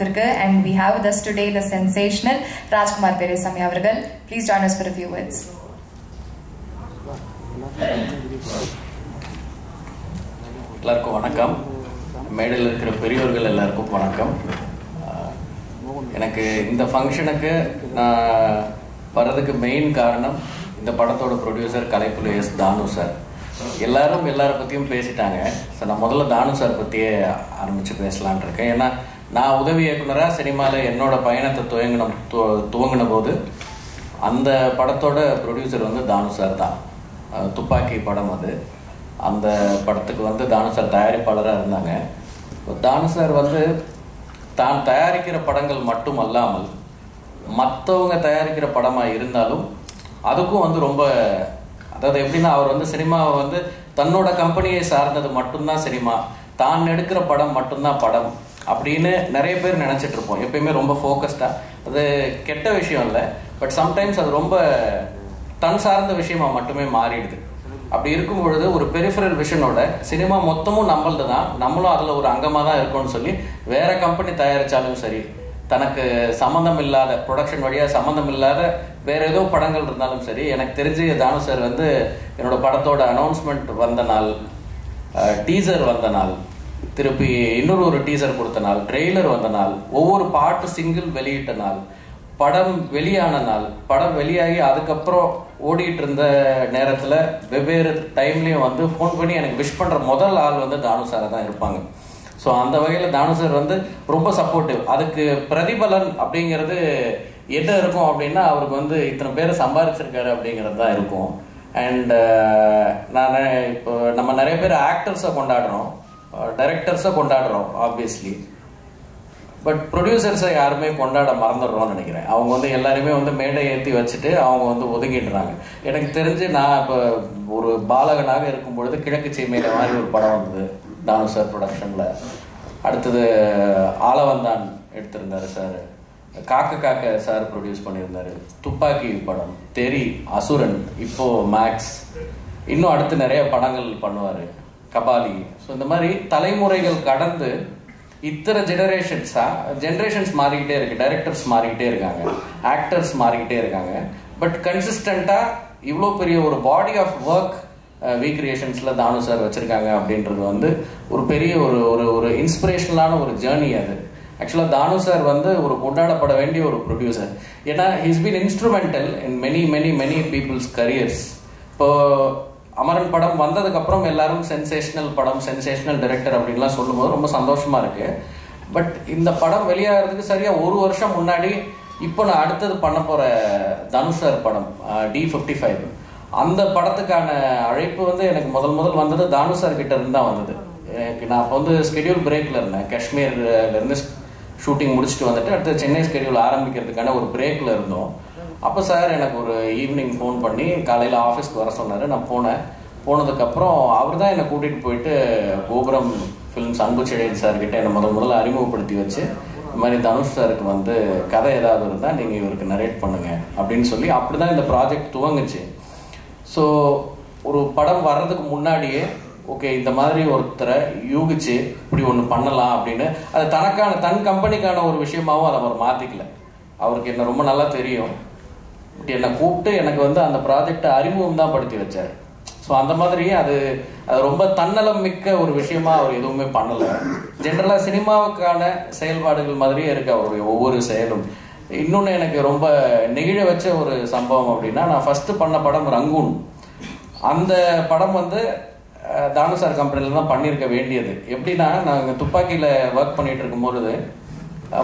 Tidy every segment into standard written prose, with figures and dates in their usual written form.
and we have with us today the sensational Rajkumar Periyasamy avargal. Please join us for a few words. எல்லாருக்கும் வணக்கம். மேடையில் இருக்கிற பெரியவர்கள் எல்லாருக்கும் வணக்கம். எனக்கு இந்த ஃபங்க்ஷனுக்கு நான் வர்றதுக்கு மெயின் காரணம் இந்த படத்தோட ப்ரொடியூசர் கலைப்புலி எஸ் தானு சார். எல்லாரை பற்றியும் பேசிட்டாங்க. ஸோ நான் முதல்ல தானு சார் பற்றியே ஆரம்பித்து பேசலான் இருக்கேன். ஏன்னா நான் உதவி இயக்குனராக சினிமாவில் என்னோட பயணத்தை துவங்கின போது அந்த படத்தோட ப்ரொடியூசர் வந்து தானு சார் தான். துப்பாக்கி படம் அது. அந்த படத்துக்கு தானு சார் தயாரிப்பாளராக இருந்தாங்க. தானு சார் தான் தயாரிக்கிற படங்கள் மட்டும் அல்லாமல் மற்றவங்க தயாரிக்கிற படமாக இருந்தாலும் அதுக்கும் ரொம்ப, அதாவது எப்படின்னா அவர் சினிமாவை தன்னோட கம்பெனியை சார்ந்தது மட்டும்தான் சினிமா, தான் எடுக்கிற படம் மட்டும்தான் படம் அப்படின்னு நிறைய பேர் நினச்சிட்டு இருப்போம். எப்பயுமே ரொம்ப ஃபோக்கஸ்டாக. அது கெட்ட விஷயம் இல்லை, பட் சம்டைம்ஸ் அது ரொம்ப தன் சார்ந்த விஷயமா மட்டுமே மாறிடுது. அப்படி இருக்கும் பொழுது ஒரு பெரிஃபரல் விஷனோட சினிமா மொத்தமும் நம்மளது தான், நம்மளும் அதில் ஒரு அங்கமாக தான் இருக்கோம்னு சொல்லி வேற கம்பெனி தயாரித்தாலும் சரி, தனக்கு சம்மந்தம் இல்லாத ப்ரொடக்ஷன் வழியாக சம்மந்தம் இல்லாத வேற ஏதோ படங்கள் இருந்தாலும் சரி, எனக்கு தெரிஞ்சு தானு சார் என்னோட படத்தோட அனௌன்ஸ்மெண்ட் வந்த நாள், டீசர் வந்த நாள், திருப்பி இன்னொரு டீசர் கொடுத்த நாள், ட்ரெய்லர் வந்த நாள், ஒவ்வொரு பாட்டு சிங்கிள் வெளியிட்ட நாள், படம் வெளியான நாள், படம் வெளியாகி அதுக்கப்புறம் ஓடிட்டு இருந்த நேரத்தில் வெவ்வேறு டைம்லேயும் ஃபோன் பண்ணி எனக்கு விஷ் பண்ணுற முதல் ஆள் தானு சாரை தான் இருப்பாங்க. ஸோ அந்த வகையில் தானு சார் ரொம்ப சப்போர்ட்டிவ். அதுக்கு பிரதிபலன் அப்படிங்கிறது என்ன இருக்கும் அப்படின்னா, அவருக்கு இத்தனை பேரை சம்பாதிச்சிருக்காரு அப்படிங்கிறது தான் இருக்கும். அண்ட் நான் இப்போ நம்ம நிறைய பேர் ஆக்டர்ஸை கொண்டாடுறோம், டைரக்டர்ஸை கொண்டாடுறோம் ஆப்வியஸ்லி, பட் ப்ரொடியூசர்ஸை யாருமே கொண்டாட மறந்துடுறோம்னு நினைக்கிறேன். அவங்க எல்லாருமே மேடை ஏற்றி வச்சுட்டு அவங்க ஒதுங்கிடுறாங்க. எனக்கு தெரிஞ்சு நான் இப்போ ஒரு பாலகனாக இருக்கும் பொழுது கிழக்கு சீமையில மாதிரி ஒரு படம் வந்தது தானு சார் ப்ரொடக்ஷனில். அடுத்தது ஆலவந்தான் எடுத்திருந்தாரு சார், காக்க சார் ப்ரொடியூஸ் பண்ணியிருந்தாரு, துப்பாக்கி படம், தெரி, அசுரன், இப்போ மேக்ஸ், இன்னும் அடுத்து நிறைய படங்கள் பண்ணுவார், கபாலி. ஸோ இந்த மாதிரி தலைமுறைகள் கடந்து இத்தனை ஜெனரேஷன்ஸ் மாறிக்கிட்டே இருக்கு, டைரக்டர்ஸ் மாறிக்கிட்டே இருக்காங்க, ஆக்டர்ஸ் மாறிக்கிட்டே இருக்காங்க. பட் கன்சிஸ்டண்டாக இவ்வளோ பெரிய ஒரு body of work we கிரியேஷன்ஸில் Thanu sir வச்சுருக்காங்க அப்படின்றது ஒரு பெரிய ஒரு இன்ஸ்பிரேஷனலான ஒரு ஜேர்னி அது. ஆக்சுவலாக தானு சார் ஒரு கொண்டாடப்பட வேண்டிய ஒரு ப்ரொடியூசர். ஏன்னா he's been instrumental in many people's careers. இப்போ அமரன் படம் வந்ததுக்கப்புறம் எல்லாரும் சென்சேஷனல் படம், சென்சேஷனல் டைரக்டர் அப்படின்லாம் சொல்லும்போது ரொம்ப சந்தோஷமாக இருக்குது. பட் இந்த படம் வெளியாகிறதுக்கு சரியாக ஒரு வருஷம் முன்னாடி இப்போ நான் அடுத்தது பண்ண போகிற தனுஷ் சார் படம் D55, அந்த படத்துக்கான அழைப்பு எனக்கு முதல் வந்தது தானு சார் கிட்ட இருந்து தான் வந்தது. நான் அப்போ ஸ்கெடியூல் பிரேக்கில் இருந்தேன். காஷ்மீர்லேருந்து ஷூட்டிங் முடிச்சுட்டு வந்துட்டு அடுத்து சென்னை ஸ்கெடியூல் ஆரம்பிக்கிறதுக்கான ஒரு பிரேக்கில் இருந்தோம். அப்போ சார் எனக்கு ஒரு ஈவினிங் ஃபோன் பண்ணி காலையில் ஆஃபீஸ்க்கு வர சொன்னார். நான் போனதுக்கப்புறம் அவர் தான் என்னை கூட்டிகிட்டு போயிட்டு கோபுரம் ஃபிலிம்ஸ் அன்புச்செழியன் சார்கிட்ட என்னை முதல்ல அறிமுகப்படுத்தி வச்சு, இந்த மாதிரி தனுஷ் சாருக்கு கதை ஏதாவது இருந்தால் நீங்கள் இவருக்கு நரேட் பண்ணுங்க அப்படின்னு சொல்லி அப்படி தான் இந்த ப்ராஜெக்ட் துவங்குச்சு. ஸோ ஒரு படம் வர்றதுக்கு முன்னாடியே ஓகே இந்த மாதிரி ஒருத்தரை யூகிச்சு இப்படி ஒன்று பண்ணலாம் அப்படின்னு, அது தன் கம்பெனிக்கான ஒரு விஷயமாகவும் அதை அவர் மாற்றிக்கல. அவருக்கு என்ன ரொம்ப நல்லா தெரியும். பட் என்னை கூப்பிட்டு எனக்கு அந்த ப்ராஜெக்டை அறிமுகம் தான் படுத்தி வச்சார். ஸோ அந்த மாதிரி அது ரொம்ப தன்னலம் மிக்க ஒரு விஷயமா அவர் எதுவுமே பண்ணலை. ஜென்ரலாக சினிமாவுக்கான செயல்பாடுகள் மாதிரியே இருக்கு அவருடைய ஒவ்வொரு செயலும். இன்னொன்று எனக்கு ரொம்ப நெகிழ வச்ச ஒரு சம்பவம் அப்படின்னா, நான் ஃபஸ்ட்டு பண்ண படம் ரங்கூன். அந்த படம் தானு சார் கம்பெனியில் தான் பண்ணியிருக்க வேண்டியது. எப்படின்னா, நாங்கள் துப்பாக்கியில் ஒர்க் பண்ணிகிட்டு இருக்கும்பொழுது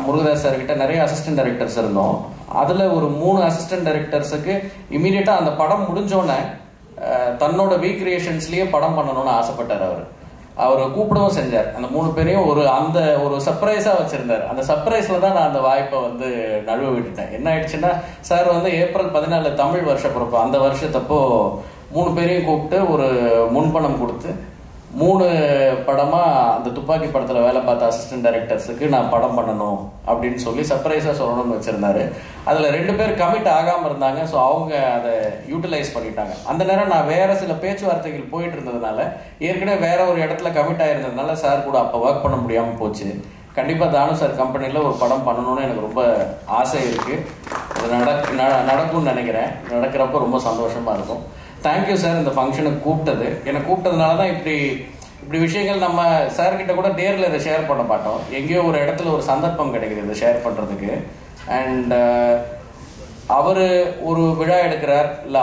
முருகதாஸ் சார்கிட்ட நிறைய அசிஸ்டன்ட் டைரக்டர்ஸ் இருந்தோம். அதில் ஒரு 3 அசிஸ்டன்ட் டைரக்டர்ஸுக்கு இமீடியட்டாக அந்த படம் முடிஞ்சோடனே தன்னோட வி கிரியேஷன்ஸ்லேயே படம் பண்ணணும்னு ஆசைப்பட்டார். அவர் கூப்பிடவும் செஞ்சார். அந்த 3 பேரையும் ஒரு சர்ப்ரைஸாக வச்சுருந்தார். அந்த சர்ப்ரைஸில் தான் நான் அந்த வாய்ப்பை நழுவ விட்டுட்டேன். என்ன ஆயிடுச்சுன்னா, சார் ஏப்ரல் 14 தமிழ் வருஷப்பிறப்பு, அந்த வருஷத்தப்போ 3 பேரையும் கூப்பிட்டு ஒரு முன்பணம் கொடுத்து 3 படமாக அந்த துப்பாக்கி படத்தில் வேலை பார்த்த அசிஸ்டன்ட் டைரக்டர்ஸுக்கு நான் படம் பண்ணணும் அப்படின்னு சொல்லி சர்ப்ரைஸாக சொல்லணும்னு வச்சுருந்தாரு. அதில் 2 பேர் கமிட் ஆகாமல் இருந்தாங்க. ஸோ அவங்க அதை யூட்டிலைஸ் பண்ணிட்டாங்க. அந்த நேரம் நான் வேறு சில பேச்சுவார்த்தைகள் போயிட்டு இருந்ததுனால, ஏற்கனவே வேற ஒரு இடத்துல கமிட் ஆகிருந்ததுனால சார் கூட அப்போ ஒர்க் பண்ண முடியாமல் போச்சு. கண்டிப்பாக தானு சார் கம்பெனியில் ஒரு படம் பண்ணணும்னு எனக்கு ரொம்ப ஆசை இருக்குது. அது நடக்கும்னு நினைக்கிறேன். நடக்கிறப்போ ரொம்ப சந்தோஷமாக இருக்கும். தேங்க்யூ சார் இந்த ஃபங்க்ஷனுக்கு கூப்பிட்டது. என்னை கூப்பிட்டதுனால தான் இப்படி விஷயங்கள் நம்ம சார்கிட்ட கூட நேரில் இதை ஷேர் பண்ண மாட்டோம். எங்கேயோ ஒரு இடத்துல ஒரு சந்தர்ப்பம் கிடைக்குது இதை ஷேர் பண்ணுறதுக்கு. அண்ட் அவர் ஒரு விழா எடுக்கிறார், இல்லை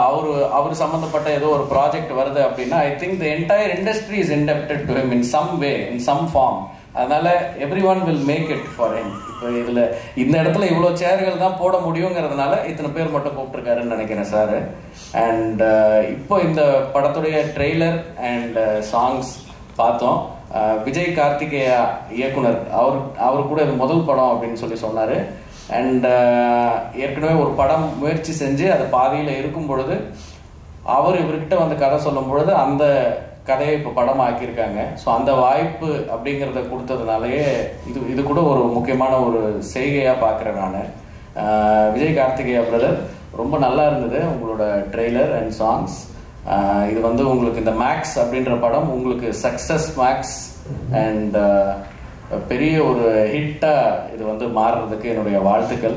அவர் சம்மந்தப்பட்ட ஏதோ ஒரு ப்ராஜெக்ட் வருது அப்படின்னா I think the entire industry is indebted to him in some way, in some form. அதனால every one will make it for him. இப்போ இதில் இந்த இடத்துல இவ்வளோ சேர்கள் தான் போட முடியுங்கிறதுனால இத்தனை பேர் மட்டும் கூப்பிட்டுருக்காருன்னு நினைக்கிறேன் சார். அண்ட் இப்போ இந்த படத்துடைய ட்ரெய்லர் அண்ட் சாங்ஸ் பார்த்தோம். விஜய் கார்த்திகேயா இயக்குனர், அவர் கூட இது முதல் படம் அப்படின்னு சொல்லி சொன்னார். அண்ட் ஏற்கனவே ஒரு படம் முயற்சி செஞ்சு அது பாதியில் இருக்கும் பொழுது இவர்கிட்ட வந்து கதை சொல்லும் பொழுது அந்த கதையை இப்போ படம் ஆக்கியிருக்காங்க. ஸோ அந்த வாய்ப்பு அப்படிங்கிறத கொடுத்ததுனாலேயே இது கூட ஒரு முக்கியமான ஒரு செய்கையாக பார்க்குறேன் நான். விஜய் கார்த்திகேயா பிரதர், ரொம்ப நல்லா இருந்தது உங்களோட ட்ரெய்லர் அண்ட் சாங்ஸ். இது வந்து உங்களுக்கு இந்த மேக்ஸ் அப்படின்ற படம் உங்களுக்கு சக்ஸஸ் மேக்ஸ் அண்ட் பெரிய ஒரு ஹிட்டாக இது வந்து மாறுறதுக்கு என்னுடைய வாழ்த்துக்கள்.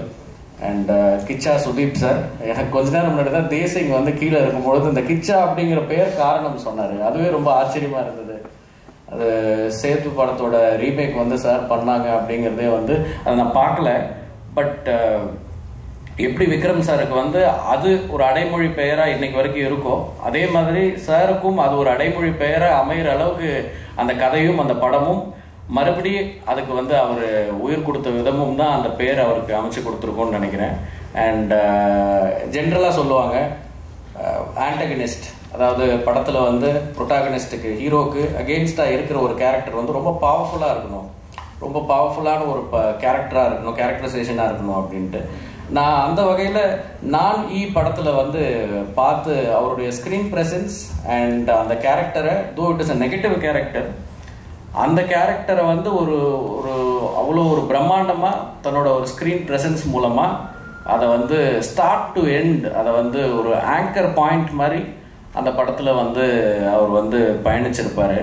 அண்ட் கிச்சா சுதீப் சார், எனக்கு கொஞ்ச நேரம் முன்னாடி தான் தேசிங் வந்து கீழே இருக்கும்பொழுது இந்த கிச்சா அப்படிங்கிற பெயர் காரணம் சொன்னார். அதுவே ரொம்ப ஆச்சரியமாக இருந்தது. அது சேத்து படத்தோட ரீமேக் வந்து சார் பண்ணாங்க அப்படிங்கிறதே வந்து அதை நான் பார்க்கல. பட் எப்படி விக்ரம் சாருக்கு வந்து அது ஒரு அடைமொழி பெயராக இன்னைக்கு வரைக்கும் இருக்கோ, அதே மாதிரி சாருக்கும் அது ஒரு அடைமொழி பெயராக அமைகிற அளவுக்கு அந்த கதையும் அந்த படமும் மறுபடியும் அதுக்கு வந்து அவர் உயிர் கொடுத்த விதமும் தான் அந்த பேர் அவருக்கு அமைச்சு கொடுத்துருக்கோன்னு நினைக்கிறேன். அண்ட் ஜென்ரலாக சொல்லுவாங்க ஆன்டகனிஸ்ட், அதாவது படத்தில் வந்து ப்ரொட்டாகனிஸ்ட்டுக்கு ஹீரோக்கு அகெயின்ஸ்டாக இருக்கிற ஒரு கேரக்டர் வந்து ரொம்ப பவர்ஃபுல்லாக இருக்கணும், ரொம்ப பவர்ஃபுல்லான ஒரு கேரக்டராக இருக்கணும், கேரக்டரைசேஷனாக இருக்கணும் அப்படின்ட்டு. நான் அந்த வகையில் நான் படத்தில் வந்து பார்த்து அவருடைய ஸ்க்ரீன் ப்ரெசன்ஸ் அண்ட் அந்த கேரக்டரை, though it is a negative character, அந்த கேரக்டரை வந்து ஒரு அவ்வளோ ஒரு பிரம்மாண்டமாக தன்னோட ஒரு ஸ்க்ரீன் ப்ரெசன்ஸ் மூலமாக அதை வந்து ஸ்டார்ட் டு எண்ட் அதை வந்து ஒரு ஆங்கர் பாயிண்ட் மாதிரி அந்த படத்தில் வந்து அவர் வந்து பயணிச்சிருப்பார்.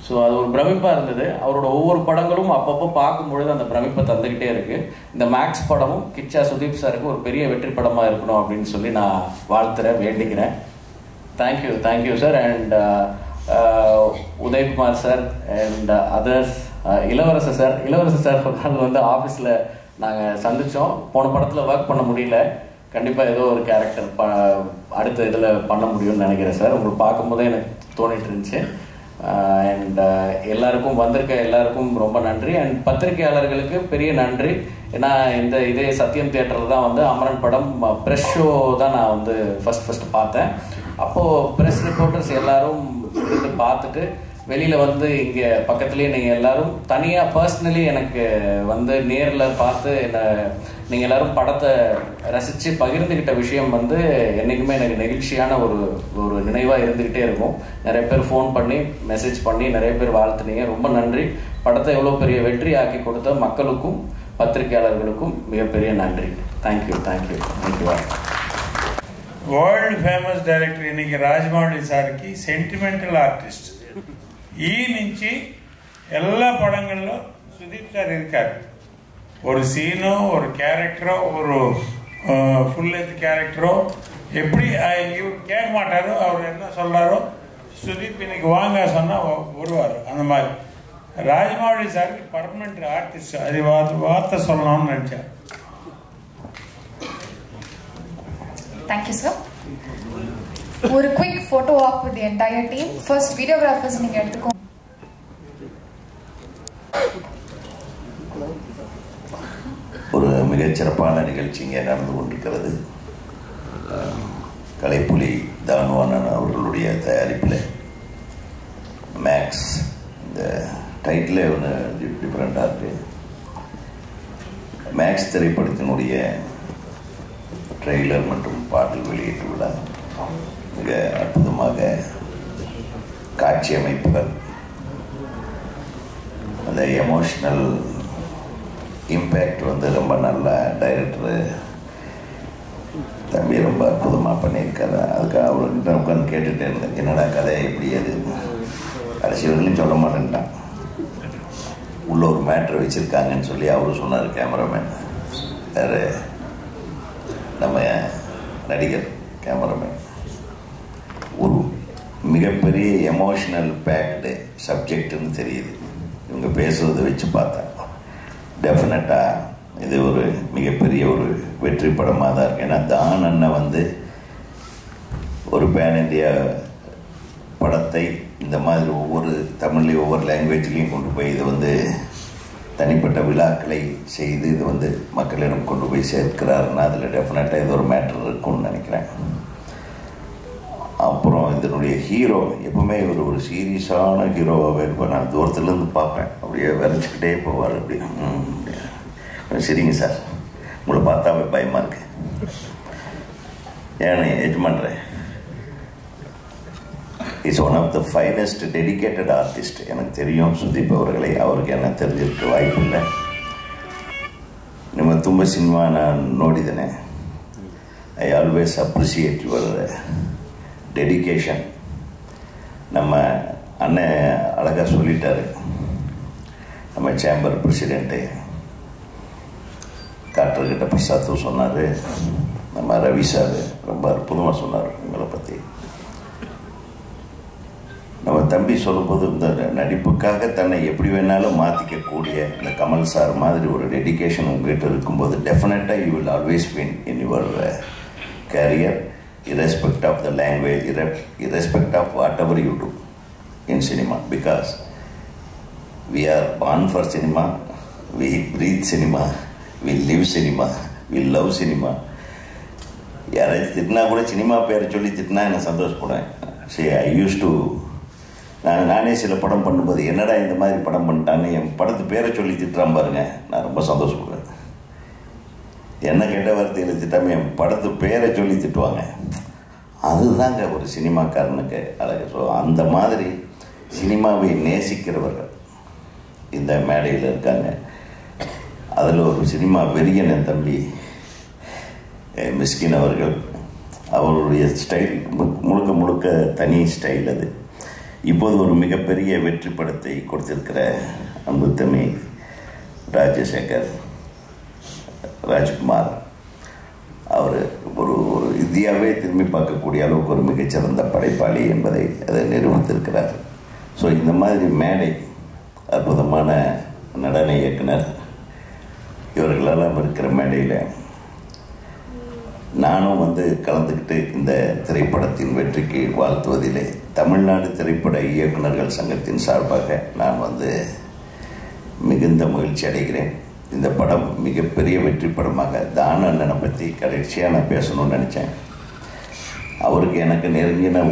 ஸோ அது ஒரு பிரமிப்பாக இருந்தது. அவரோட ஒவ்வொரு படங்களும் அப்பப்போ பார்க்கும்பொழுது அந்த பிரமிப்பை தந்துக்கிட்டே இருக்குது. இந்த மேக்ஸ் படமும் கிச்சா சுதீப் சாருக்கு ஒரு பெரிய வெற்றி படமாக இருக்கணும் அப்படின்னு சொல்லி நான் வாழ்த்துறேன், வேண்டிக்கிறேன். Thank you sir. And Udhayakumar sir and others, Ilavarasar sir ஒரு நாள் வந்து ஆஃபீஸில் நாங்கள் சந்தித்தோம். போன படத்தில் ஒர்க் பண்ண முடியல, கண்டிப்பாக ஏதோ ஒரு கேரக்டர் அடுத்த இதில் பண்ண முடியும்னு நினைக்கிறேன் சார். உங்களுக்கு பார்க்கும்போதே எனக்கு தோணிட்டு இருந்துச்சு. அண்ட் எல்லாருக்கும் வந்திருக்க எல்லாருக்கும் ரொம்ப நன்றி. அண்ட் பத்திரிகையாளர்களுக்கு பெரிய நன்றி. ஏன்னா இதே சத்யம் தியேட்டரில் தான் வந்து அமரன் படம் ப்ரெஸ் ஷோ தான் நான் வந்து ஃபஸ்ட்டு பார்த்தேன். அப்போது ப்ரெஸ் ரிப்போர்ட்டர்ஸ் எல்லாரும் இருந்து பார்த்துட்டு வெளியில் வந்து இங்கே பக்கத்துலேயே நீங்கள் எல்லோரும் தனியாக பர்சனலி எனக்கு வந்து நேரில் பார்த்து நீங்கள் எல்லோரும் படத்தை ரசித்து பகிர்ந்துக்கிட்ட விஷயம் வந்து என்றைக்குமே எனக்கு நெகிழ்ச்சியான ஒரு நினைவாக இருந்துக்கிட்டே இருக்கும். நிறைய பேர் ஃபோன் பண்ணி மெசேஜ் பண்ணி நிறைய பேர் வாழ்த்துனீங்க, ரொம்ப நன்றி. படத்தை எவ்வளோ பெரிய வெற்றி ஆக்கி கொடுத்த மக்களுக்கும் பத்திரிகையாளர்களுக்கும் மிகப்பெரிய நன்றி. தேங்க்யூ. వరల్డ్ ఫేమస్ డైరెక్టర్ இன்னைக்கு రాజమౌళి సార్కి సెంటిమెంటల్ ఆర్టిస్ట్. నుంచి எல்லா படங்கள்ல சுதீப் சார் இருக்காரு. ஒரு சீனோ ஒரு கேரக்டரோ ஒரு ஃபுல் லென்த் கேரக்டரோ எப்படி இவர் கேட்க மாட்டாரோ, அவர் என்ன சொல்றாரோ சுதீப் இன்னைக்கு வாங்க சொன்னா வருவார். அந்த மாதிரி ராஜமௌழி சாருக்கு பர்மனெண்ட் ஆர்டிஸ்ட். அது வார்த்தை சொல்லணும்னு நினைச்சேன். Thank you, sir. ஒரு quick photo walk with the entire team. First, videographers நீங்க எடுத்துக்கோ. ஒரு மிகச்சிறப்பான நிகழ்ச்சி இங்கே நடந்து கொண்டிருக்கிறது. கலைப்புலி தானுவானன் அவர்களுடைய தயாரிப்பில் மேக்ஸ், இந்த டைட்டிலே ஒன்று டிஃப்ரெண்டாக இருக்குது. மேக்ஸ் திரைப்படத்தினுடைய ட்ரெய்லர் மற்றும் பாடல் வெளியீட்டு விழா மிக அற்புதமாக காட்சி அமைப்புகள், அந்த எமோஷ்னல் இம்பேக்ட் வந்து ரொம்ப நல்ல டைரக்டர் தம்பி ரொம்ப அற்புதமாக பண்ணியிருக்காரு. அதுக்காக அவர்கிட்ட உட்காந்து கேட்டுகிட்டே இருந்தேன், என்னடா கதை எப்படி அது கடைசி வரையிலும் சொல்ல மாட்டேன்ட்டான். உள்ள ஒரு மேட்ரு வச்சுருக்காங்கன்னு சொல்லி அவரு சொன்னார். கேமராமேன் வேறு நம்ம நடிகர் கேமராமேன். ஒரு மிகப்பெரிய எமோஷனல் பேக்டு சப்ஜெக்ட்னு தெரியுது இவங்க பேசுகிறத வச்சு பார்த்தேன். டெஃபினட்டாக இது ஒரு மிகப்பெரிய ஒரு வெற்றி படமாக தான் இருக்குது. ஏன்னா தான் அண்ணன் வந்து ஒரு பேன் இண்டியா படத்தை இந்த மாதிரி ஒவ்வொரு தமிழ்லேயும் ஒவ்வொரு லாங்குவேஜ்லேயும் கொண்டு போய் இது வந்து தனிப்பட்ட விழாக்களை செய்து இது வந்து மக்களிடம் கொண்டு போய் சேர்க்கிறாருன்னா அதில் டெஃபினட்டாக இது ஒரு மேட்டர் இருக்கும்னு நினைக்கிறேன். அப்புறம் இதனுடைய ஹீரோ எப்பவுமே இவர் ஒரு சீரியஸான ஹீரோவாகவே இருப்பார். நான் தூரத்துலேருந்து பார்ப்பேன், அப்படியே வரைச்சிக்கிட்டே போவார். அப்படி சரிங்க சார், உங்களை பார்த்தாவே பயமாக இருக்கு. ஏன்னு எஜமான்றேன் is one of the finest dedicated artist. எனக்கு தெரியும் சுதீப் அவர்களை, அவருக்கு என்ன தெரிஞ்சிருக்க வாய்ப்பு இல்லை. ನಿಮ್ಮ ತುಂಬ ಸಿನಿಮಾ ನಾನು ನೋಡಿದ್ದೇನೆ. I always appreciate your dedication. நம்ம அண்ணன் அழகாக சொல்லிட்டாரு. நம்ம சேம்பர் பிரசிடெண்ட்டு காற்றர்கிட்ட பிரசாத்தும் சொன்னார். நம்ம ரவி சார் ரொம்ப அற்புதமாக சொன்னார் உங்களை பற்றி. நம்ம தம்பி சொல்லும்போது இந்த நடிப்புக்காக தன்னை எப்படி வேணாலும் மாற்றிக்கக்கூடிய இந்த கமல் சார் மாதிரி ஒரு டெடிக்கேஷன் உங்ககிட்ட இருக்கும்போது டெஃபினட்டாக you will always win in your career, irrespective of the language, irrespective of whatever you do in cinema, because we are born for cinema, we breathe cinema, we live cinema, we love cinema. யாராச்சும் திட்டினா கூட cinema பேரை சொல்லி திட்டினா எனக்கு சந்தோஷப்படுவேன். சரி, ஐ use to நானே சில படம் பண்ணும்போது என்னடா இந்த மாதிரி படம் பண்ணிட்டான்னு என் படத்து பேரை சொல்லி திட்டுறான் பாருங்க, நான் ரொம்ப சந்தோஷப்படுவேன். என்ன கெட்ட வார்த்தையில் திட்டாமல் என் படத்து பேரை சொல்லி திட்டுவாங்க. அதுதாங்க ஒரு சினிமாக்காரனுக்கு அழகு. ஸோ அந்த மாதிரி சினிமாவை நேசிக்கிறவர்கள் இந்த மேடையில் இருக்காங்க. அதில் ஒரு சினிமா வெறியன் என் தம்பி மிஸ்கின் அவர்கள். அவருடைய ஸ்டைல் முழுக்க முழுக்க தனி ஸ்டைல். அது இப்போது ஒரு மிகப்பெரிய வெற்றி படத்தை கொடுத்திருக்கிற அன்பு தம்பி ராஜசேகர் ராஜ்குமார். அவர் ஒரு இந்தியாவே திரும்பி பார்க்கக்கூடிய அளவுக்கு ஒரு மிகச்சிறந்த படைப்பாளி என்பதை அதை நிரூபித்திருக்கிறார். ஸோ இந்த மாதிரி மேடை அற்புதமான நடன இயக்குனர் இவர்களெல்லாம் இருக்கிற மேடையில் நானும் வந்து கலந்துக்கிட்டு இந்த திரைப்படத்தின் வெற்றிக்கு வாழ்த்துவதிலே தமிழ்நாடு திரைப்பட இயக்குநர்கள் சங்கத்தின் சார்பாக நான் வந்து மிகுந்த மகிழ்ச்சி அடைகிறேன். இந்த படம் மிகப்பெரிய வெற்றி படமாக தான் அண்ணனை பற்றி கடைசியாக நான் பேசணும்னு நினச்சேன். அவருக்கு எனக்கு நெருங்கின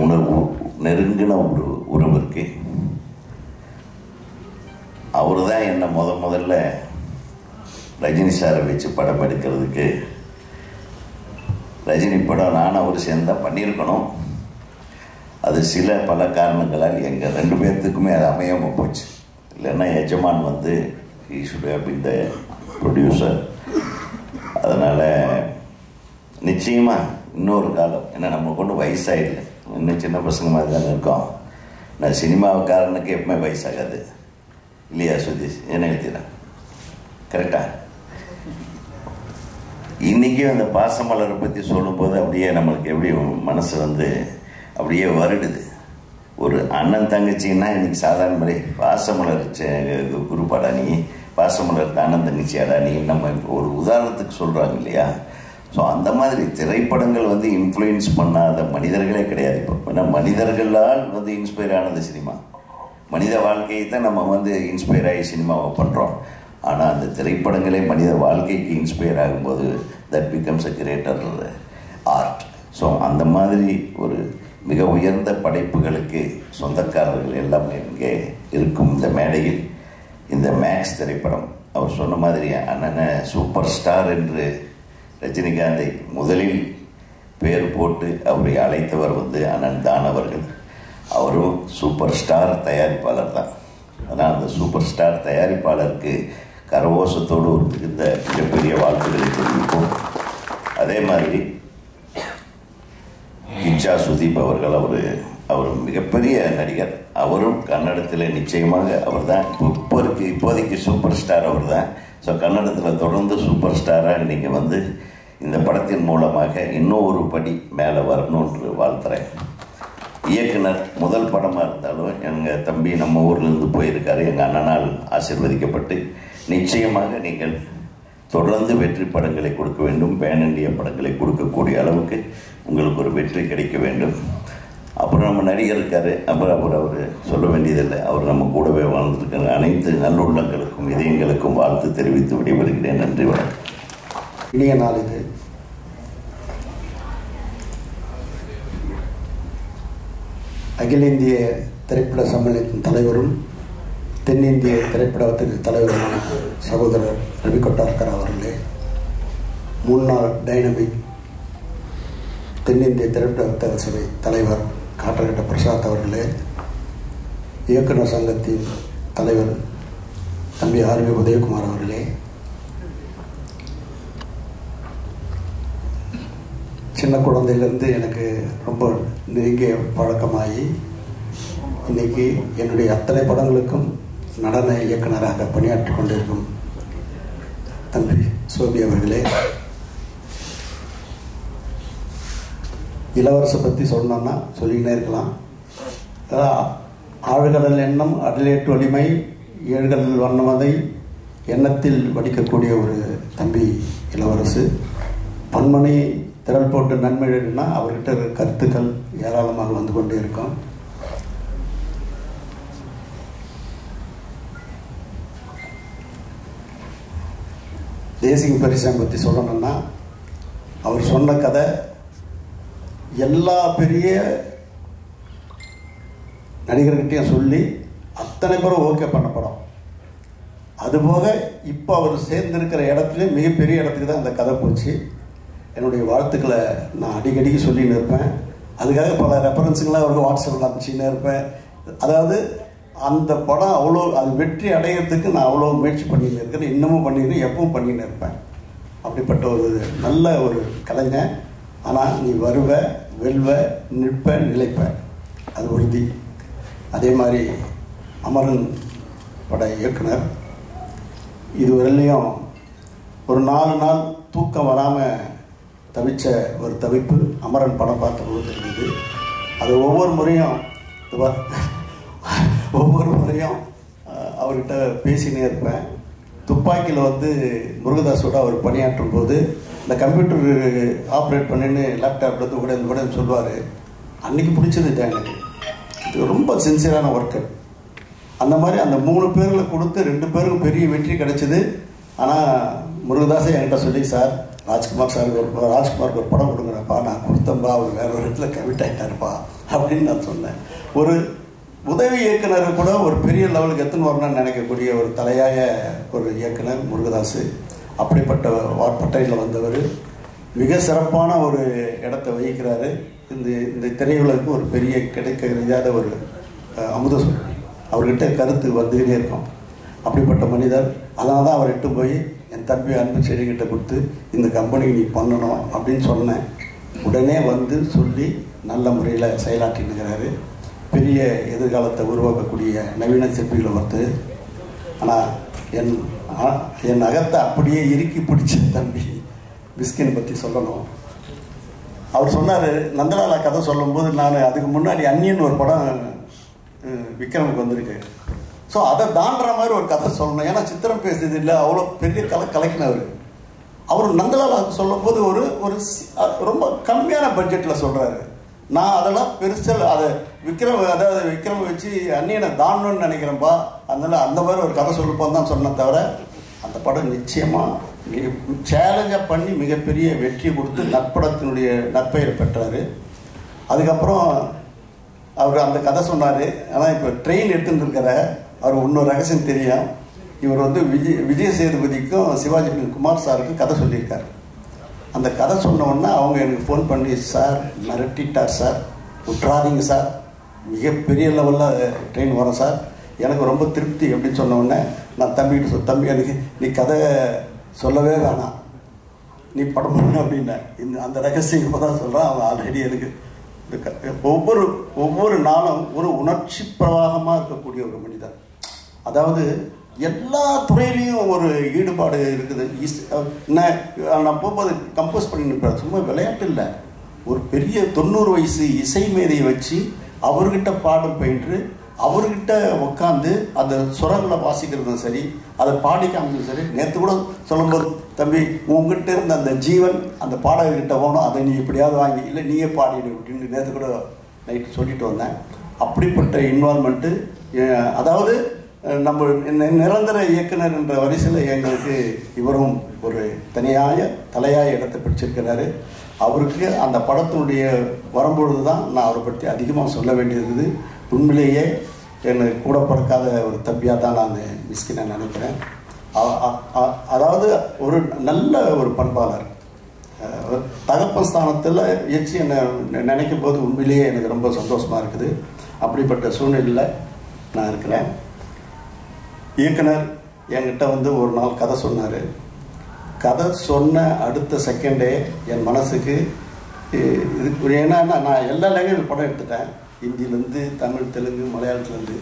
ஒரு உறவு இருக்கு. அவர் தான் என்னை முதல்ல ரஜினி சாரை வச்சு படம் எடுக்கிறதுக்கு, ரஜினி படம் நான் அவர் சேர்ந்து தான் பண்ணியிருக்கணும். அது பல காரணங்களால் எங்கள் 2 பேர்த்துக்குமே அது அமையாமல் போச்சு. இல்லைன்னா எஜமான் வந்து he should have been the producer. அதனால் நிச்சயமாக இன்னொரு காலம், ஏன்னா நம்ம கொண்டு வயசாகிடல, இன்னும் சின்ன பசங்க மாதிரி தானே இருக்கோம். நான் சினிமாவுக்காரனுக்கு எப்பவுமே வயசாகாது இல்லையா சுதீஷ்? என்ன எழுதிடுறேன் கரெக்டாக. இன்றைக்கும் அந்த பாசமலரை பற்றி சொல்லும்போது அப்படியே நம்மளுக்கு எப்படி மனசு வந்து அப்படியே வருடுது. ஒரு அண்ணன் தங்கச்சின்னா இன்னைக்கு சாதாரண மாதிரி பாசமலர் குரூப்பாடா நீ, பாசமலர் அண்ணன் தங்கச்சியாடா நீ, நம்ம ஒரு உதாரணத்துக்கு சொல்கிறாங்க இல்லையா. ஸோ அந்த மாதிரி திரைப்படங்கள் வந்து இன்ஃப்ளூயன்ஸ் பண்ணாத மனிதர்களே கிடையாது இப்போ. ஏன்னா மனிதர்களால் வந்து இன்ஸ்பயர் ஆனது சினிமா. மனித வாழ்க்கையை தான் நம்ம வந்து இன்ஸ்பயர் ஆகி சினிமாவை பண்ணுறோம். ஆனால் அந்த திரைப்படங்களே மனித வாழ்க்கைக்கு இன்ஸ்பயர் ஆகும்போது that becomes a greater art. So அந்த மாதிரி ஒரு மிக உயர்ந்த படைப்புகளுக்கு சொந்தக்காரர்கள் எல்லாம் இங்கே இருக்கும் இந்த மேடையில் இந்த மேக்ஸ் திரைப்படம், அவர் சொன்ன மாதிரி அண்ணனை சூப்பர் ஸ்டார் என்று ரஜினிகாந்தை முதலில் பேர் போட்டு அவரை அழைத்தவர் வந்து அண்ணன் தான் அவர்கள். அவரும் சூப்பர் ஸ்டார் தயாரிப்பாளர் தான். ஆனால் அந்த சூப்பர் ஸ்டார் தயாரிப்பாளருக்கு கரவோசத்தோடு ஒரு மிகப்பெரிய வாழ்த்துக்களை தெரிவிப்போம். அதே மாதிரி கிச்சா சுதீப் அவர்கள் அவர் அவர் மிகப்பெரிய நடிகர். அவரும் கன்னடத்தில் நிச்சயமாக அவர் தான் இப்போதைக்கு சூப்பர் ஸ்டார் அவர் தான். ஸோ கன்னடத்தில் தொடர்ந்து சூப்பர் ஸ்டாராக நீங்கள் வந்து இந்த படத்தின் மூலமாக இன்னும் ஒரு படி மேலே வரணுன்று வாழ்த்துறேன். இயக்குனர் முதல் படமாக இருந்தாலும் எங்கள் தம்பி நம்ம ஊர்லேருந்து போயிருக்காரு, எங்கள் அண்ணனால் ஆசீர்வதிக்கப்பட்டு. நிச்சயமாக நீங்கள் தொடர்ந்து வெற்றி படங்களை கொடுக்க வேண்டும், பேன் இண்டியா படங்களை கொடுக்கக்கூடிய அளவுக்கு உங்களுக்கு ஒரு வெற்றி கிடைக்க வேண்டும். அப்புறம் நம்ம நடிகர் இருக்கார், அப்புறம் அவர் சொல்ல வேண்டியதில்லை, அவர் நம்ம கூடவே வாழ்ந்துருக்காங்க. அனைத்து நல்லுள்ளங்களுக்கும் இதயங்களுக்கும் வாழ்த்து தெரிவித்து விடைபெறுகிறேன். நன்றி, வணக்கம். இனிய நாள் இது. அகில இந்திய திரைப்பட சம்மேளனத்தின் தலைவரும் தென்னிந்திய திரைப்படத்திற்கு தலைவருமான சகோதரர் ரவி கொட்டார்கர் அவர்களே, முன்னாள் டைனமிக் தென்னிந்திய திரைப்பட வர்த்தக சபை தலைவர் காற்றகட்ட பிரசாத் அவர்களே, இயக்குனர் சங்கத்தின் தலைவர் தம்பி ஆர்வி உதயகுமார் அவர்களே, சின்ன குழந்தையிலேருந்து எனக்கு ரொம்ப நெருங்கிய பழக்கமாகி இன்றைக்கி என்னுடைய அத்தனை படங்களுக்கும் நடன இயக்குனராக பணியாற்றி கொண்டிருக்கும் தம்பி சோபி அவர்களே, இளவரசை பற்றி சொன்னோன்னா சொல்லிக்கினே இருக்கலாம். ஆழ்கடல் எண்ணம் அடலேட்டு வலிமை ஏழ்கடல் வண்ணமதை எண்ணத்தில் வடிக்கக்கூடிய ஒரு தம்பி இளவரசு. பன்மணி திரள் போட்டு நன்மை எழுதுனா அவர்கிட்ட கருத்துக்கள் ஏராளமாக வந்து கொண்டே இருக்கும். தேசிங் பரிசம் பற்றி சொல்லணும்னா அவர் சொன்ன கதை எல்லா பெரிய நடிகர்கிட்டையும் சொல்லி அத்தனை பேரும் ஓகே பண்ண படம். அதுபோக இப்போ அவர் சேர்ந்திருக்கிற இடத்துல மிகப்பெரிய இடத்துக்கு தான் அந்த கதை போச்சு. என்னுடைய வாழ்த்துக்களை நான் அடிக்கடிக்கு சொல்லின்னு இருப்பேன். அதுக்காக பல ரெஃபரன்ஸுங்களாம் அவருக்கு வாட்ஸ்அப்பில் அனுப்பிச்சின்னு இருப்பேன். அதாவது அந்த படம் அவ்வளோ அது வெற்றி அடையிறதுக்கு நான் அவ்வளோ முயற்சி பண்ணின்னு இருக்கிறேன், இன்னமும் பண்ணிடுறேன், எப்பவும் பண்ணின்னு இருப்பேன். அப்படிப்பட்ட ஒரு நல்ல ஒரு கலைஞன். ஆனால் நீ வருவ, வெல்வ, நிற்ப, நிலைப்ப, அது உறுதி. அதே மாதிரி அமரன் பட இயக்குனர் இதுவரையிலையும் ஒரு 4 நாள் தூக்கம் வராமல் தவிச்ச ஒரு தவிப்பு அமரன் படம் பார்த்தபோது இருந்தது. அது ஒவ்வொரு முறையும் அவர்கிட்ட பேசினே இருப்பேன். துப்பாக்கியில் வந்து முருகதாஸோட அவர் பணியாற்றும் போது இந்த கம்ப்யூட்டர் ஆப்ரேட் பண்ணின்னு லேப்டாப்பில் கூட சொல்லுவார். அன்றைக்கி பிடிச்சது தான் எனக்கு. இது ரொம்ப சின்சியரான ஒர்க்கர். அந்த மாதிரி அந்த 3 பேர்களை கொடுத்து 2 பேருக்கும் பெரிய வெற்றி கிடைச்சிது. ஆனால் முருகதாஸே என்கிட்ட சொல்லி, சார் ராஜ்குமாருக்கு ஒரு படம் கொடுக்குறப்பா, நான் கொடுத்தேன்பா, அவர் வேற ஒரு இடத்துல கமிட் ஆகிட்டாருப்பா அப்படின்னு நான் சொன்னேன். ஒரு உதவி இயக்குனர் கூட ஒரு பெரிய லெவலுக்கு எத்தனை வரணும்னு நினைக்கக்கூடிய ஒரு தலையாய ஒரு இயக்குனர் முருகதாஸ். அப்படிப்பட்ட பட்டையில் வந்தவர் மிக சிறப்பான ஒரு இடத்தை வகிக்கிறாரு. இந்த திரையுலகுக்கு ஒரு பெரிய கிடைக்க இல்லாத ஒரு அமுத அவர்கிட்ட கருத்து வந்துக்கிட்டே இருக்கும். அப்படிப்பட்ட மனிதர். அதனால தான் அவர் இட்டு போய் என் தம்பி அன்பு செடிகிட்ட கொடுத்து இந்த கம்பெனி நீ பண்ணணும் அப்படின்னு சொன்னேன். உடனே வந்து சொல்லி நல்ல முறையில் செயலாற்றினுக்கிறாரு. பெரிய எதிர்காலத்தை உருவாக்கக்கூடிய நவீன சிற்பிகளை ஒருத்தர். ஆனால் என் அகத்தை அப்படியே இறுக்கி பிடிச்ச தம்பி பிஸ்கின் பற்றி சொல்லணும். அவர் சொன்னார், நந்தலாலா கதை சொல்லும்போது நான் அதுக்கு முன்னாடி அந்நியன் ஒரு படம் விக்ரமுக்கு வந்திருக்கு. ஸோ அதை தாண்டுற மாதிரி ஒரு கதை சொல்லணும். ஏன்னா சித்திரம் பேசுறது இல்லை, அவ்வளோ பெரிய கலைக்கினவர். அவர் நந்தலாலா சொல்லும்போது ஒரு ரொம்ப கம்மியான பட்ஜெட்டில் சொல்கிறாரு. நான் அதெல்லாம் பெருசாக அதை விக்ரம் வச்சு அந்நியனை தாண்டணும்னு நினைக்கிறேன்ப்பா, அதனால் அந்த மாதிரி ஒரு கதை சொல்லப்போன்னு தான் சொன்னேன். தவிர அந்த படம் நிச்சயமாக சேலஞ்சாக பண்ணி மிகப்பெரிய வெற்றி கொடுத்து நற்படத்தினுடைய நற்பெயரை பெற்றார். அதுக்கப்புறம் அவர் அந்த கதை சொன்னார். ஆனால் இப்போ ட்ரெயின் எடுத்துகிட்டு இருக்கிற அவர் இன்னொரு ரகசியம் தெரியும். இவர் வந்து விஜய் சேதுபதிக்கும் சிவாஜி குமார் சாருக்கும் கதை சொல்லியிருக்கார். அந்த கதை சொன்னோன்னா அவங்க எனக்கு ஃபோன் பண்ணி, சார் மிரட்டிட்டார் சார், விட்றாதீங்க சார், மிகப்பெரிய லெவலில் ட்ரெயின் வரும் சார், எனக்கு ரொம்ப திருப்தி அப்படின்னு சொன்னோடனே நான் தம்பிகிட்ட தம்பி எனக்கு நீ கதை சொல்லவே வேணாம், நீ படம் பண்ண அப்படின்னேன். அந்த ரகசியம் இப்போ தான் சொல்கிறேன். அவன் ஆல்ரெடி எனக்கு ஒவ்வொரு நாளும் ஒரு உணர்ச்சி பிரவாகமாக இருக்கக்கூடிய ஒரு மனிதர். அதாவது எல்லா துறையிலையும் ஒரு ஈடுபாடு இருக்குது. நான் போகும்போது கம்போஸ் பண்ணி நிற்பேன். சும்மா விளையாட்டு இல்லை, ஒரு பெரிய 90 வயசு இசை மேதையை வச்சு அவர்கிட்ட பாடம் பயின்று அவர்கிட்ட உட்காந்து அந்த சுரங்களை வாசிக்கிறதும் சரி, அதை பாடி காமிக்கிறதும் சரி. நேற்று கூட சொல்லும்போது, தம்பி உங்ககிட்ட இருந்த அந்த ஜீவன் அந்த பாடகர்கிட்ட போகணும், அதை நீ எப்படியாவது வாங்கி இல்லை நீயே பாடிடு அப்படின்னு நேற்று கூட நைட்டு சொல்லிட்டு வந்தேன். அப்படிப்பட்ட இன்வால்மெண்ட்டு. அதாவது நம்ம நிரந்தர இயக்குனர் என்ற வரிசையில் எங்களுக்கு இவரும் ஒரு தலையாய இடத்தை பிடிச்சிருக்கிறாரு. அவருக்கு அந்த படத்தினுடைய வரும்பொழுது தான் நான் அவரை பற்றி அதிகமாக சொல்ல வேண்டியிருக்குது. உண்மையிலேயே எனக்கு கூட பிறக்காத ஒரு தம்பியாக தான் நான் மிஸ்கினை நினைக்கிறேன். அதாவது ஒரு நல்ல ஒரு பண்பாளர். தகப்பன் ஸ்தானத்தில் வச்சு என்னை நினைக்கும் போது உண்மையிலேயே எனக்கு ரொம்ப சந்தோஷமாக இருக்குது. அப்படிப்பட்ட சூழ்நிலையில் நான் இருக்கிறேன். இயக்குனர் என்கிட்ட வந்து ஒரு நாள் கதை சொன்னார். கதை சொன்ன அடுத்த செகண்டே என் மனசுக்கு இது ஏன்னா நான் எல்லா லாங்குவேஜ் படம் எடுத்துட்டேன். ஹிந்திலேருந்து தமிழ், தெலுங்கு, மலையாளத்துலேருந்து.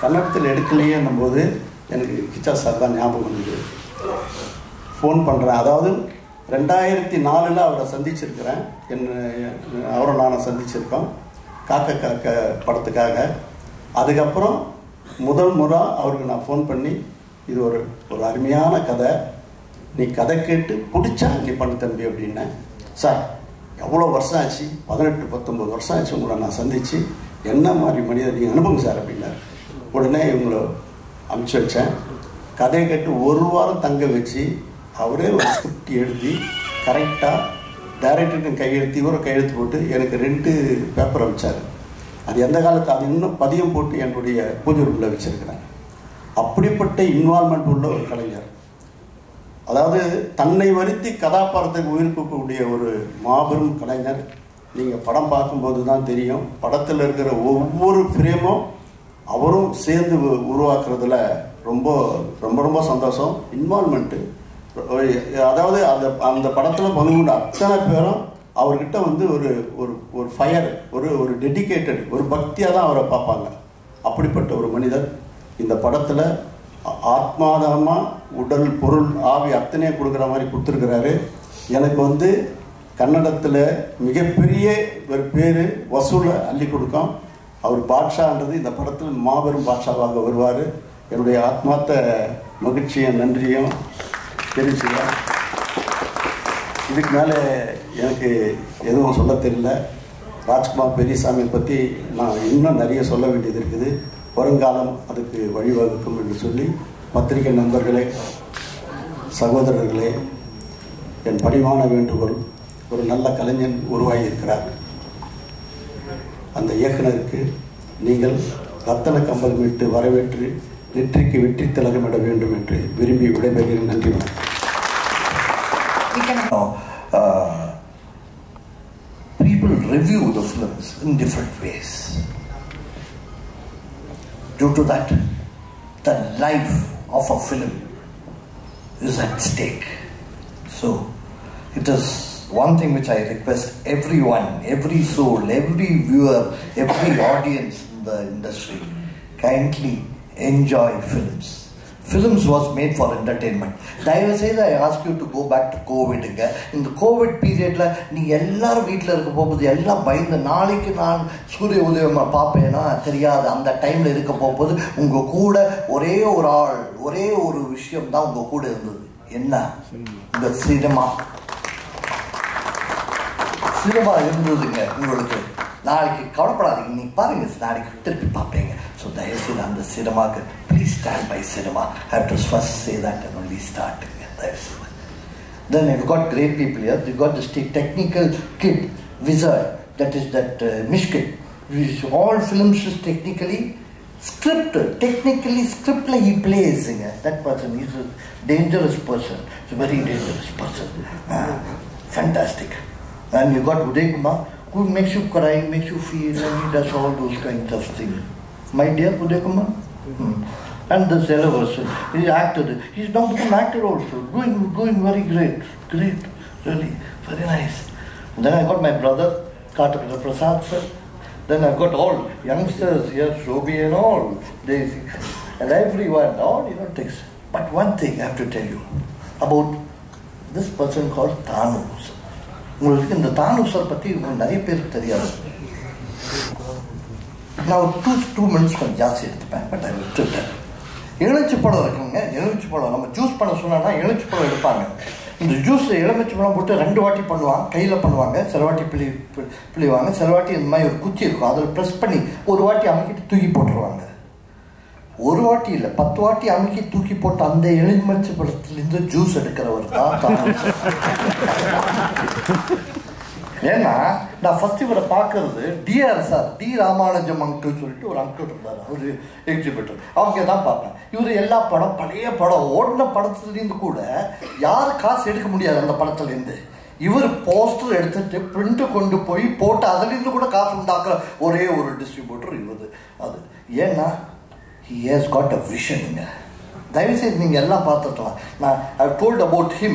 கன்னடத்தில் எடுக்கலையேன்னும் போது எனக்கு கிச்சா சார் தான் ஞாபகம் வந்தது. ஃபோன் பண்ணுறேன். அதாவது 2004 அவரை சந்திச்சிருக்கிறேன். அவரை நான் சந்திச்சிருக்கோம் காக்க காக்க படத்துக்காக. அதுக்கப்புறம் முதல் முறை அவருக்கு நான் ஃபோன் பண்ணி, இது ஒரு அருமையான கதை, நீ கதை கேட்டு பிடிச்சா நீ பண்ணு தம்பி அப்படின்னேன். சார் எவ்வளோ வருஷம் ஆச்சு, 18-19 வருஷம் ஆச்சு உங்களை நான் சந்தித்து, என்ன மாதிரி மனிதர் நீங்கள் அனுப்புங்க சார் அப்படின்னார். உடனே இவங்களை அனுப்பிச்சி வச்சேன். கதையை கேட்டு ஒரு வாரம் தங்க வச்சு அவரே ஒரு ஸ்கிரிப்ட் எழுதி கரெக்டாக டைரக்டருக்கு கையெழுத்து இவரை கையெழுத்து போட்டு எனக்கு 2 பேப்பர் அனுப்பிச்சார். அது எந்த காலத்து அது இன்னும் பதியம் போட்டு என்னுடைய பூஜை ரூமில் வச்சுருக்கிறேன். அப்படிப்பட்ட இன்வால்மெண்ட் உள்ள ஒரு கலைஞர். அதாவது தன்னை வருத்தி கதாபாத்திரத்துக்கு உயிர்ப்பிக்கக்கூடிய ஒரு மாபெரும் கலைஞர். நீங்கள் படம் பார்க்கும்போது தான் தெரியும், படத்தில் இருக்கிற ஒவ்வொரு ஃப்ரேமும் அவரும் சேர்ந்து உருவாக்குறதுல ரொம்ப ரொம்ப ரொம்ப சந்தோஷம். இன்வால்மெண்ட்டு, அதாவது அந்த படத்தில் பங்குண்ட அத்தனை பேரும் அவர்கிட்ட வந்து ஒரு ஃபயர், ஒரு டெடிக்கேட்டட், ஒரு பக்தியாக தான் அவரை பார்ப்பாங்க. அப்படிப்பட்ட ஒரு மனிதர் இந்த படத்தில் ஆத்மாதமாக உடல், பொருள், ஆவி அத்தனையே கொடுக்குற மாதிரி கொடுத்துருக்கிறாரு. எனக்கு வந்து கன்னடத்தில் மிகப்பெரிய ஒரு பேர் வசூலை அள்ளி கொடுக்கும். அவர் பாட்ஷான்றது இந்த படத்தில் மாபெரும் பாட்ஷாவாக வருவார். என்னுடைய ஆத்மார்த்த மகிழ்ச்சியும் நன்றியும் தெரிவிச்சுக்கிறேன். இதுக்கு மேலே எனக்கு எதுவும் சொல்ல தெரியல. ராஜ்குமார் பெரியசாமியை பற்றி நான் இன்னும் நிறைய சொல்ல வேண்டியது இருக்குது. வருங்காலம் அதுக்கு வழிவகுக்கும் என்று சொல்லி, பத்திரிகை நண்பர்களே, சகோதரர்களே, என் பணிவான வேண்டுகோள், ஒரு நல்ல கலைஞன் உருவாகி இருக்கிறார். அந்த இயக்குனருக்கு நீங்கள் ரத்தன கம்பல் மீட்டு வரவேற்று நெற்றிக்கு வெற்றி திலகமிட வேண்டும் என்று விரும்பி விடைபெறுகிறேன். நன்றி. People review the films in different ways. Due to that, the life of a film is at stake. So, it is one thing which I request everyone, every soul, every viewer, every audience in the industry, kindly enjoy films. Films was made for entertainment. தயவு செய்து I ask you to go back to COVID-ங்க. இந்த Covid பீரியட்ல நீ எல்லாரும் வீட்டில் இருக்க போகும்போது எல்லாம் பயந்து, நாளைக்கு நான் சூரிய உதயம் பார்ப்பேன்னா தெரியாது. அந்த டைம்ல இருக்க போகும்போது உங்க கூட ஒரே ஒரு ஆள், ஒரே ஒரு விஷயம் தான் உங்க கூட இருந்தது. என்ன? இந்த சினிமா இருந்ததுங்க உங்களுக்கு. நாளைக்கு கவலைப்படாதீங்க, நீ பாருங்க, நாளைக்கு திருப்பி பார்ப்பீங்க. ஸோ தயவுசெய்து அந்த சினிமாவுக்கு please stand by cinema. I have to first say that and only start. Then you've got great people here. You've got this technical kid, wizard, that is that Mishkin. All films is technically scripted. Technically script like he plays. That person is a dangerous person. He's a very dangerous person. Fantastic. And you got Uday Kumar, who makes you cry, makes you feel, and he does all those kinds of things. My dear Uday Kumar. And the Zero version, he acted. He's now become actor also. Going very great, really, very nice. And then I got my brother, Katakata Prasad sir. Then I've got all youngsters here, Shobhi and all, Daisy, and everyone, all, takes. But one thing I have to tell you about this person called Thanu sir. உங்களுக்கு இந்த தானு sir பற்றி நிறைய பேருக்கு தெரியாது. நான் 2 minutes கொஞ்சம் ஜாஸ்தி எடுத்துப்பேன், பட் அதை விட்டுட்டேன். எலுமிச்சை பழம் இருக்குங்க, எலுமிச்சை பழம் நம்ம ஜூஸ் பண்ண சொன்னா எலுமிச்சை பழம் எடுப்பாங்க. இந்த ஜூஸ் எலுமிச்சை பழம் போட்டு 2 வாட்டி பண்ணுவாங்க, கையில் பண்ணுவாங்க, சில வாட்டி பிழிவாங்க, சில வாட்டி இந்த மாதிரி ஒரு குச்சி இருக்கும், அதில் ப்ரெஸ் பண்ணி ஒரு வாட்டி அமுக்கிட்டு தூக்கி போட்டுருவாங்க. ஒரு வாட்டி இல்லை 10 வாட்டி அமுக்கி தூக்கி போட்டு அந்த எலுமிச்சை பழத்துலேருந்து ஜூஸ் எடுக்கிறவர் தான். ஏன்னா நான் ஃபர்ஸ்ட் இவரை பார்க்கறது TR sir, T Ramanujam uncle சொல்லிட்டு ஒரு அங்கிள் இருந்தார், அவர் எக்ஸிபிட்டர், அவங்க தான் பார்ப்பேன். இவர் எல்லா படம், பழைய படம், ஓடின படத்துலேருந்து கூட யார் காசு எடுக்க முடியாது அந்த படத்துலேருந்து. இவர் போஸ்டர் எடுத்துட்டு பிரிண்ட் கொண்டு போய் போட்டு அதுலேருந்து கூட காசு உண்டாக்குற ஒரே ஒரு டிஸ்ட்ரிபியூட்டர் இவர். அது ஏன்னா he has got a vision. தயவுசெய்து நீங்கள் எல்லாம் பார்த்துக்கலாம். நான் I told about him.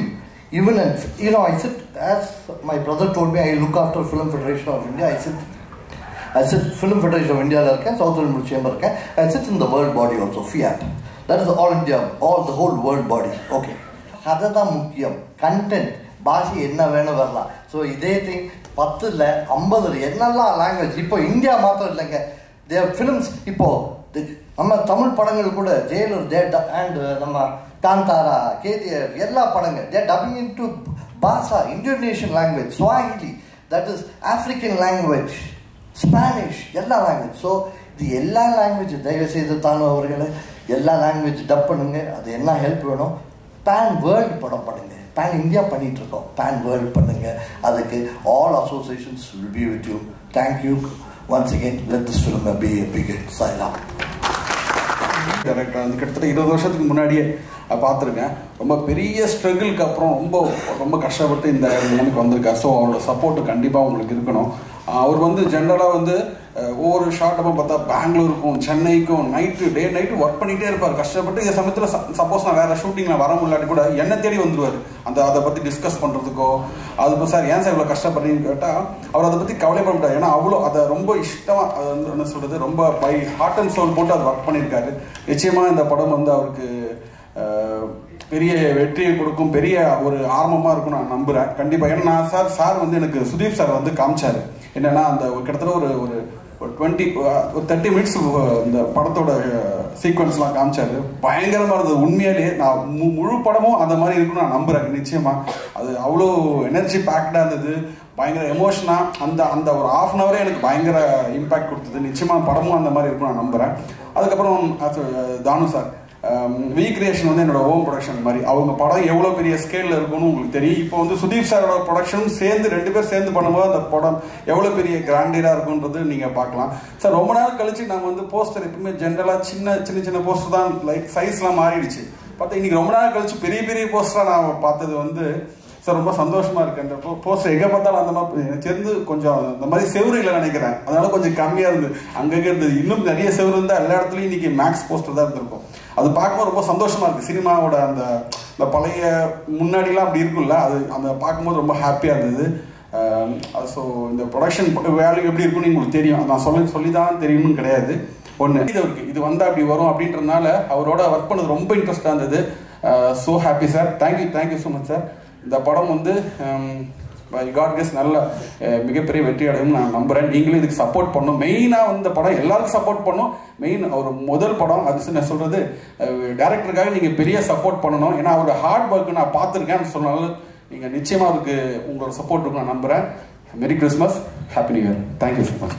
Even I sit, as my brother told me, I look after Film Federation of India. I sit Film Federation of India, South Indian Chamber, I sit in the world body also, FIAT. That is all India, the whole world body. Okay. Hadada mukkiyam, content, பாஷை என்ன வேணும் வரலாம். So இதே thing 10ல் 50 என்னெல்லாம் language இப்போ India மாத்திரம் இல்லைங்க. தேர் films இப்போ நம்ம தமிழ் படங்கள் கூட ஜெயலர் அண்ட் நம்ம காந்தாரா, கேஜிஎஃப் எல்லா படங்கள் their dubbing into Bahasa, Indonesian language, Swahili, that is African language, Spanish, எல்லா லாங்குவேஜ். ஸோ இது எல்லா லாங்குவேஜ் தயவு செய்து தானும் அவர்களை எல்லா லாங்குவேஜ் டப் பண்ணுங்க. அது என்ன ஹெல்ப் வேணும், பேன் வேர்ல்டு படம் பண்ணுங்க. பேன் இந்தியா பண்ணிட்டு இருக்கோம், பேன் வேர்ல்டு பண்ணுங்க. அதுக்கு all associations will be with you. Thank you once again. Let this film be a big hit. Saila. Director வந்து கிட்டத்தட்ட 20 வருஷத்துக்கு முன்னாடியே பார்த்துருக்கேன். ரொம்ப பெரிய ஸ்ட்ரகிளுக்கு அப்புறம் ரொம்ப ரொம்ப கஷ்டப்பட்டு இந்த நிலைமைக்கு வந்திருக்கார். ஸோ அவரோட சப்போர்ட்டு கண்டிப்பாக உங்களுக்கு இருக்கணும். அவர் வந்து ஜென்ரலாக வந்து ஒவ்வொரு ஷார்ட்டப்பும் பார்த்தா பெங்களூருக்கும் சென்னைக்கும் டே நைட்டு ஒர்க் பண்ணிகிட்டே இருப்பார் கஷ்டப்பட்டு. இந்த சமயத்தில் சப்போஸ் நான் வேறு ஷூட்டிங்கில் வர முடியாட்டி கூட என்னை தேடி வந்துடுவார். அதை பற்றி டிஸ்கஸ் பண்ணுறதுக்கோ, அது சார் ஏன் சார் இவ்வளோ கஷ்டப்படுறீங்கன்னு கேட்டால் அவர் அதை பற்றி கவலைப்பட முடியாது. ஏன்னா அவ்வளோ அதை ரொம்ப இஷ்டமாக, அது வந்து என்ன சொல்கிறது, ரொம்ப பை ஹார்ட் அண்ட் சோல் போட்டு அதை ஒர்க் பண்ணியிருக்காரு. நிச்சயமாக இந்த படம் வந்து அவருக்கு பெரிய வெற்றியை கொடுக்கும், பெரிய ஒரு ஆர்வமாக இருக்கும் நான் நம்புகிறேன் கண்டிப்பாக. ஏன்னா நான் சார் வந்து எனக்கு சுதீப் சார் வந்து காமிச்சார். என்னென்னா அந்த கிட்டத்தட்ட ஒரு 30 மினிட்ஸ் இந்த படத்தோட சீக்வன்ஸ்லாம் காமிச்சாரு. பயங்கரமாக இருந்தது உண்மையிலேயே. நான் முழு படமும் அந்த மாதிரி இருக்குன்னு நான் நம்புகிறேன் நிச்சயமாக. அது அவ்வளோ எனர்ஜி பேக்டாக இருந்தது, பயங்கர எமோஷனாக. அந்த ஒரு ½ hour எனக்கு பயங்கர இம்பேக்ட் கொடுத்தது. நிச்சயமாக படமும் அந்த மாதிரி இருக்குன்னு நான் நம்புகிறேன். அதுக்கப்புறம் தானு சார் வி கிரியேஷன் வந்து என்னோட ஹோம் ப்ரொடக்ஷன் மாதிரி. அவங்க படம் எவ்வளோ பெரிய ஸ்கேலில் இருக்குன்னு உங்களுக்கு தெரியும். இப்போ வந்து சுதீப் சாரோட ப்ரொடக்ஷனும் சேர்ந்து 2 பேர் சேர்ந்து பண்ணும்போது அந்த படம் எவ்வளோ பெரிய கிராண்டியராக இருக்குன்றது நீங்கள் பார்க்கலாம். சார் ரொம்ப நாள் கழிச்சு நாங்கள் வந்து போஸ்டர் எப்பவுமே ஜென்ரலாக சின்ன போஸ்டர் தான், லைக் சைஸ்லாம் மாறிடுச்சு. பார்த்தா இன்றைக்கி ரொம்ப நாள் கழிச்சு பெரிய போஸ்டராக நான் பார்த்தது வந்து சார் ரொம்ப சந்தோஷமாக இருக்குது. அந்த போஸ்டர் எங்கே பார்த்தாலும் அந்த மாதிரி சேர்ந்து கொஞ்சம் அந்த மாதிரி செவரு இல்லை நினைக்கிறேன், அதனால கொஞ்சம் கம்மியாக இருந்தது. அங்கங்கே இருந்தது. இன்னும் நிறைய செவரு இருந்தால் எல்லா இடத்துலையும் இன்றைக்கி மேக்ஸ் போஸ்டர் தான் இருந்திருக்கும். அது பார்க்கும்போது ரொம்ப சந்தோஷமாக இருக்குது. சினிமாவோட அந்த பழைய முன்னாடிலாம் அப்படி இருக்குல்ல, அது அந்த பார்க்கும்போது ரொம்ப ஹாப்பியாக இருந்தது. ஸோ இந்த ப்ரொடக்ஷன் வேல்யூ எப்படி இருக்குன்னு உங்களுக்கு தெரியும். நான் சொல்லி தான் தெரியும்னு கிடையாது. ஒன்று இது வந்தால் அப்படி வரும் அப்படின்றதுனால அவரோட ஒர்க் பண்ணது ரொம்ப இன்ட்ரெஸ்டாக இருந்தது. So happy sir, thank you so much sir. இந்த படம் வந்து காட் கெஸ் நல்ல மிகப்பெரிய வெற்றி அடையும் நான் நம்புகிறேன். நீங்களும் இதுக்கு சப்போர்ட் பண்ணணும். மெயினாக வந்து படம் எல்லாருக்கும் சப்போர்ட் பண்ணணும். மெயின் அவர் முதல் படம், அது நான் சொல்கிறது டேரக்டருக்காக நீங்கள் பெரிய சப்போர்ட் பண்ணணும். ஏன்னா அவரோட ஹார்ட் ஒர்க்கு நான் பார்த்துருக்கேன்னு சொன்னாலும் நீங்கள் நிச்சயமாக அதுக்கு உங்களோட சப்போர்ட் இருக்கும் நான் நம்புகிறேன். மெரி Christmas, happy new year. Thank you so much.